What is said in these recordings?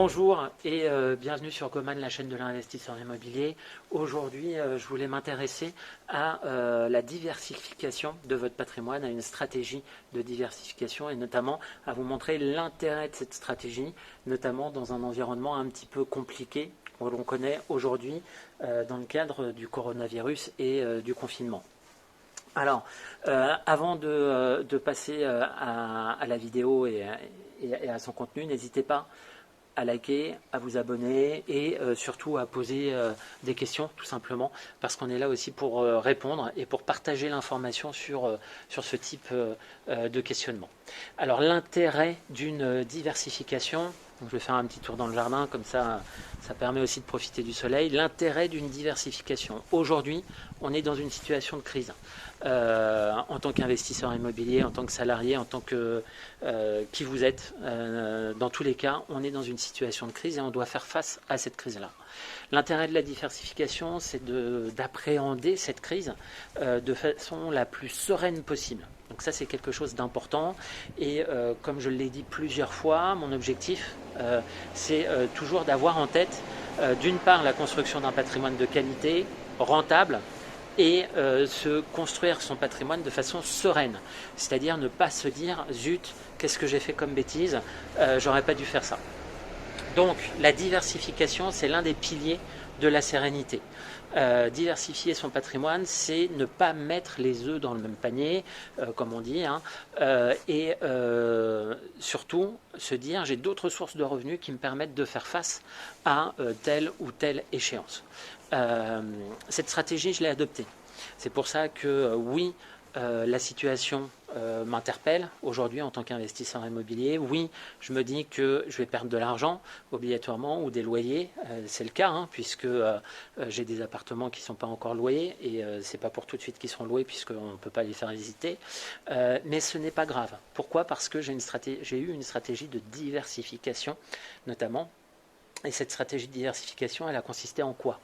Bonjour et bienvenue sur Goman, la chaîne de l'investisseur immobilier. Aujourd'hui, je voulais m'intéresser à la diversification de votre patrimoine, à une stratégie de diversification et notamment à vous montrer l'intérêt de cette stratégie, notamment dans un environnement un petit peu compliqué que l'on connaît aujourd'hui dans le cadre du coronavirus et du confinement. Alors, avant de passer à la vidéo et à son contenu, n'hésitez pas à liker, à vous abonner et surtout à poser des questions tout simplement parce qu'on est là aussi pour répondre et pour partager l'information sur ce type de questionnement. Alors l'intérêt d'une diversification, je vais faire un petit tour dans le jardin comme ça permet aussi de profiter du soleil. L'intérêt d'une diversification. Aujourd'hui, on est dans une situation de crise. En tant qu'investisseur immobilier, en tant que salarié, en tant que qui vous êtes, dans tous les cas, on est dans une situation de crise et on doit faire face à cette crise-là. L'intérêt de la diversification, c'est d'appréhender cette crise de façon la plus sereine possible. Donc ça, c'est quelque chose d'important et comme je l'ai dit plusieurs fois, mon objectif, c'est toujours d'avoir en tête, d'une part, la construction d'un patrimoine de qualité, rentable, et se construire son patrimoine de façon sereine. C'est-à-dire ne pas se dire « zut, qu'est-ce que j'ai fait comme bêtise, j'aurais pas dû faire ça ». Donc la diversification, c'est l'un des piliers de la sérénité. Diversifier son patrimoine, c'est ne pas mettre les œufs dans le même panier, comme on dit, et surtout se dire j'ai d'autres sources de revenus qui me permettent de faire face à telle ou telle échéance. Cette stratégie, je l'ai adoptée. C'est pour ça que oui, la situation m'interpelle aujourd'hui en tant qu'investisseur immobilier. Oui, je me dis que je vais perdre de l'argent obligatoirement ou des loyers. C'est le cas puisque j'ai des appartements qui ne sont pas encore loués et c'est pas pour tout de suite qu'ils seront loués puisqu'on ne peut pas les faire visiter. Mais ce n'est pas grave. Pourquoi? Parce que j'ai eu une stratégie de diversification notamment. Et cette stratégie de diversification, elle a consisté en quoi?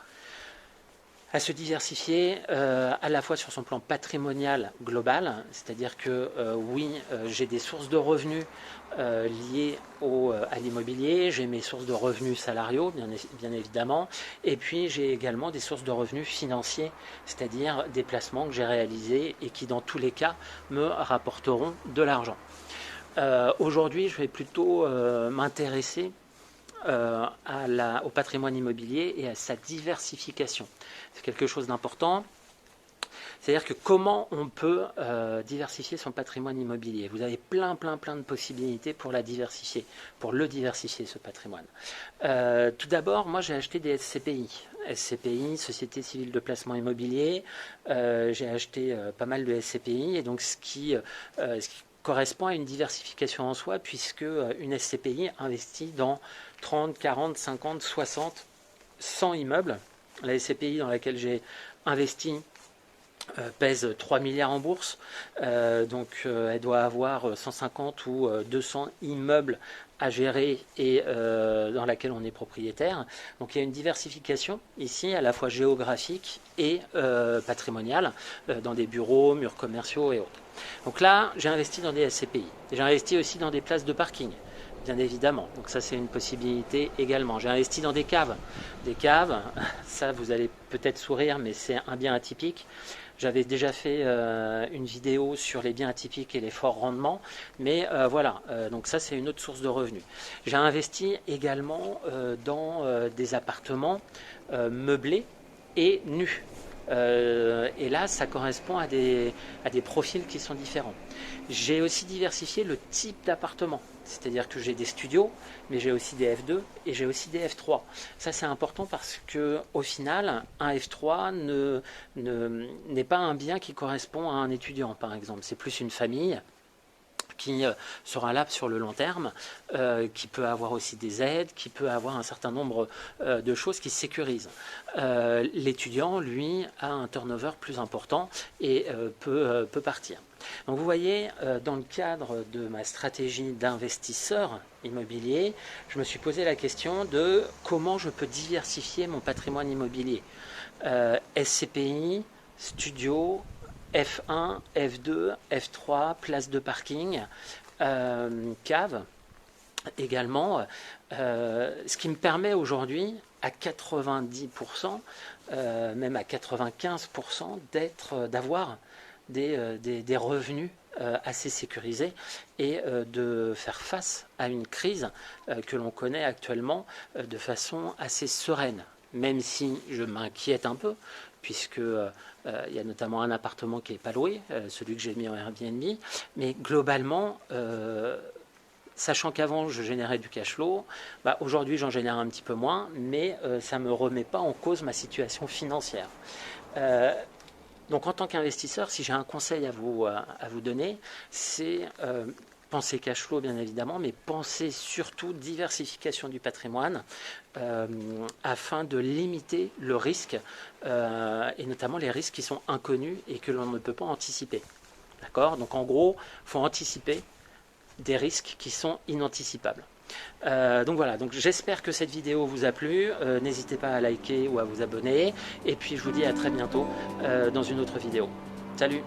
À se diversifier à la fois sur son plan patrimonial global, c'est-à-dire que oui, j'ai des sources de revenus liées à l'immobilier, j'ai mes sources de revenus salariaux, bien évidemment, et puis j'ai également des sources de revenus financiers, c'est-à-dire des placements que j'ai réalisés et qui dans tous les cas me rapporteront de l'argent. Aujourd'hui, je vais plutôt m'intéresser au patrimoine immobilier et à sa diversification. C'est quelque chose d'important. C'est-à-dire que comment on peut diversifier son patrimoine immobilier. Vous avez plein de possibilités pour le diversifier ce patrimoine. Tout d'abord, moi j'ai acheté des SCPI. SCPI, Société Civile de Placement Immobilier. J'ai acheté pas mal de SCPI et donc ce qui correspond à une diversification en soi puisque une SCPI investit dans 30, 40, 50, 60, 100 immeubles. La SCPI dans laquelle j'ai investi pèse 3 milliards en bourse, donc elle doit avoir 150 ou 200 immeubles à gérer et dans laquelle on est propriétaire. Donc il y a une diversification ici à la fois géographique et patrimoniale dans des bureaux, murs commerciaux et autres. Donc là, j'ai investi dans des SCPI. J'ai investi aussi dans des places de parking, bien évidemment. Donc ça, c'est une possibilité également. J'ai investi dans des caves. Des caves, ça, vous allez peut-être sourire, mais c'est un bien atypique. J'avais déjà fait une vidéo sur les biens atypiques et les forts rendements, mais voilà, donc ça c'est une autre source de revenus. J'ai investi également dans des appartements meublés et nus. Et là, ça correspond à des profils qui sont différents. J'ai aussi diversifié le type d'appartement. C'est-à-dire que j'ai des studios, mais j'ai aussi des F2 et j'ai aussi des F3. Ça, c'est important parce qu'au final, un F3 n'est pas un bien qui correspond à un étudiant, par exemple. C'est plus une famille qui sera là sur le long terme, qui peut avoir aussi des aides, qui peut avoir un certain nombre de choses qui sécurisent. L'étudiant, lui, a un turnover plus important et peut partir. Donc vous voyez, dans le cadre de ma stratégie d'investisseur immobilier, je me suis posé la question de comment je peux diversifier mon patrimoine immobilier. SCPI, studio, F1, F2, F3, place de parking, cave. également, ce qui me permet aujourd'hui à 90%, même à 95%, d'avoir des revenus assez sécurisés et de faire face à une crise que l'on connaît actuellement de façon assez sereine. Même si je m'inquiète un peu, puisque il y a notamment un appartement qui n'est pas loué, celui que j'ai mis en Airbnb, mais globalement, sachant qu'avant je générais du cash flow, aujourd'hui j'en génère un petit peu moins, mais ça ne me remet pas en cause ma situation financière. Donc en tant qu'investisseur, si j'ai un conseil à vous donner, c'est penser cash flow bien évidemment, mais penser surtout diversification du patrimoine afin de limiter le risque et notamment les risques qui sont inconnus et que l'on ne peut pas anticiper. D'accord? Donc en gros, il faut anticiper des risques qui sont inanticipables. Donc voilà, donc j'espère que cette vidéo vous a plu. N'hésitez pas à liker ou à vous abonner. Et puis je vous dis à très bientôt dans une autre vidéo. Salut!